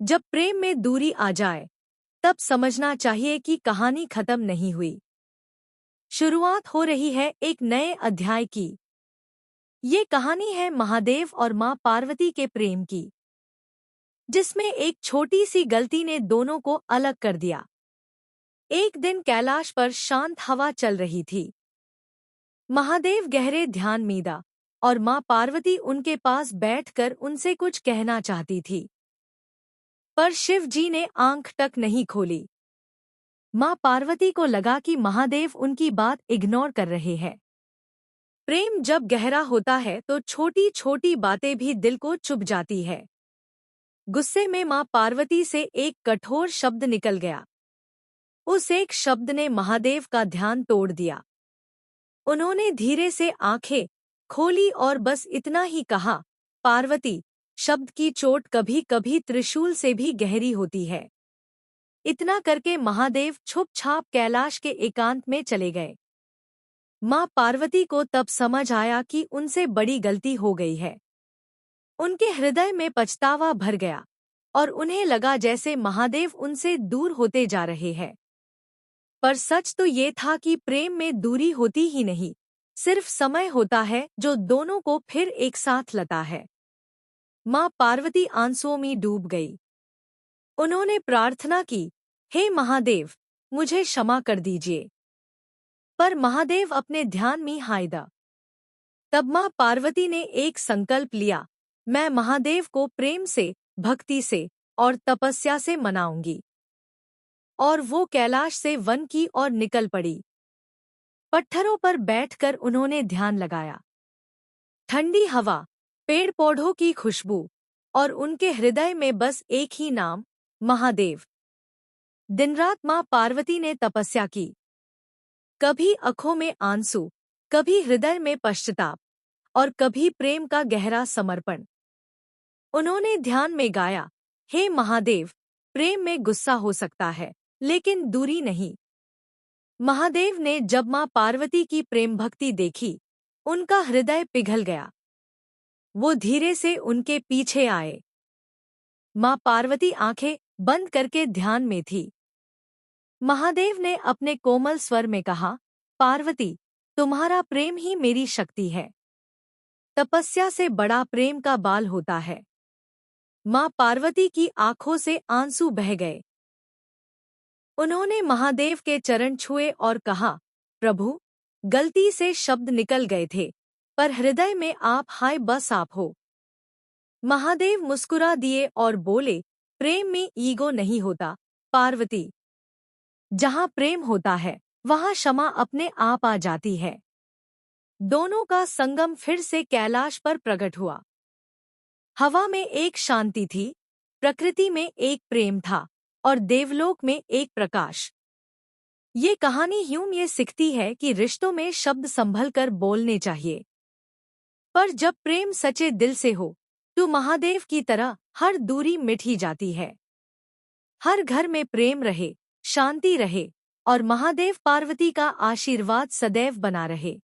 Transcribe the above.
जब प्रेम में दूरी आ जाए, तब समझना चाहिए कि कहानी खत्म नहीं हुई। शुरुआत हो रही है एक नए अध्याय की। ये कहानी है महादेव और मां पार्वती के प्रेम की, जिसमें एक छोटी सी गलती ने दोनों को अलग कर दिया। एक दिन कैलाश पर शांत हवा चल रही थी। महादेव गहरे ध्यान मीदा और मां पार्वती उनके पास बैठकर उनसे कुछ कहना चाहती थी, पर शिव जी ने आंख तक नहीं खोली। मां पार्वती को लगा कि महादेव उनकी बात इग्नोर कर रहे हैं। प्रेम जब गहरा होता है तो छोटी छोटी बातें भी दिल को चुभ जाती है। गुस्से में मां पार्वती से एक कठोर शब्द निकल गया। उस एक शब्द ने महादेव का ध्यान तोड़ दिया। उन्होंने धीरे से आंखें खोली और बस इतना ही कहा, पार्वती। शब्द की चोट कभी कभी त्रिशूल से भी गहरी होती है। इतना करके महादेव छुपछाप कैलाश के एकांत में चले गए। मां पार्वती को तब समझ आया कि उनसे बड़ी गलती हो गई है। उनके हृदय में पछतावा भर गया और उन्हें लगा जैसे महादेव उनसे दूर होते जा रहे हैं। पर सच तो ये था कि प्रेम में दूरी होती ही नहीं, सिर्फ समय होता है जो दोनों को फिर एक साथ लाता है। मां पार्वती आंसुओं में डूब गई। उन्होंने प्रार्थना की, हे महादेव, मुझे क्षमा कर दीजिए। पर महादेव अपने ध्यान में हायदा। तब मां पार्वती ने एक संकल्प लिया, मैं महादेव को प्रेम से, भक्ति से और तपस्या से मनाऊंगी। और वो कैलाश से वन की ओर निकल पड़ी। पत्थरों पर बैठकर उन्होंने ध्यान लगाया। ठंडी हवा, पेड़ पौधों की खुशबू और उनके हृदय में बस एक ही नाम, महादेव। दिन-रात मां पार्वती ने तपस्या की। कभी आंखों में आंसू, कभी हृदय में पश्चाताप और कभी प्रेम का गहरा समर्पण। उन्होंने ध्यान में गाया, हे महादेव, प्रेम में गुस्सा हो सकता है, लेकिन दूरी नहीं। महादेव ने जब मां पार्वती की प्रेम भक्ति देखी, उनका हृदय पिघल गया। वो धीरे से उनके पीछे आए। मां पार्वती आंखें बंद करके ध्यान में थी। महादेव ने अपने कोमल स्वर में कहा, पार्वती, तुम्हारा प्रेम ही मेरी शक्ति है। तपस्या से बड़ा प्रेम का बाल होता है। मां पार्वती की आंखों से आंसू बह गए। उन्होंने महादेव के चरण छुए और कहा, प्रभु, गलती से शब्द निकल गए थे, पर हृदय में आप हाय बस आप हो। महादेव मुस्कुरा दिए और बोले, प्रेम में ईगो नहीं होता, पार्वती। जहां प्रेम होता है, वहां क्षमा अपने आप आ जाती है। दोनों का संगम फिर से कैलाश पर प्रकट हुआ। हवा में एक शांति थी, प्रकृति में एक प्रेम था और देवलोक में एक प्रकाश। ये कहानी ये सिखती है कि रिश्तों में शब्द संभल कर बोलने चाहिए, पर जब प्रेम सच्चे दिल से हो तो महादेव की तरह हर दूरी मिट ही जाती है। हर घर में प्रेम रहे, शांति रहे और महादेव पार्वती का आशीर्वाद सदैव बना रहे।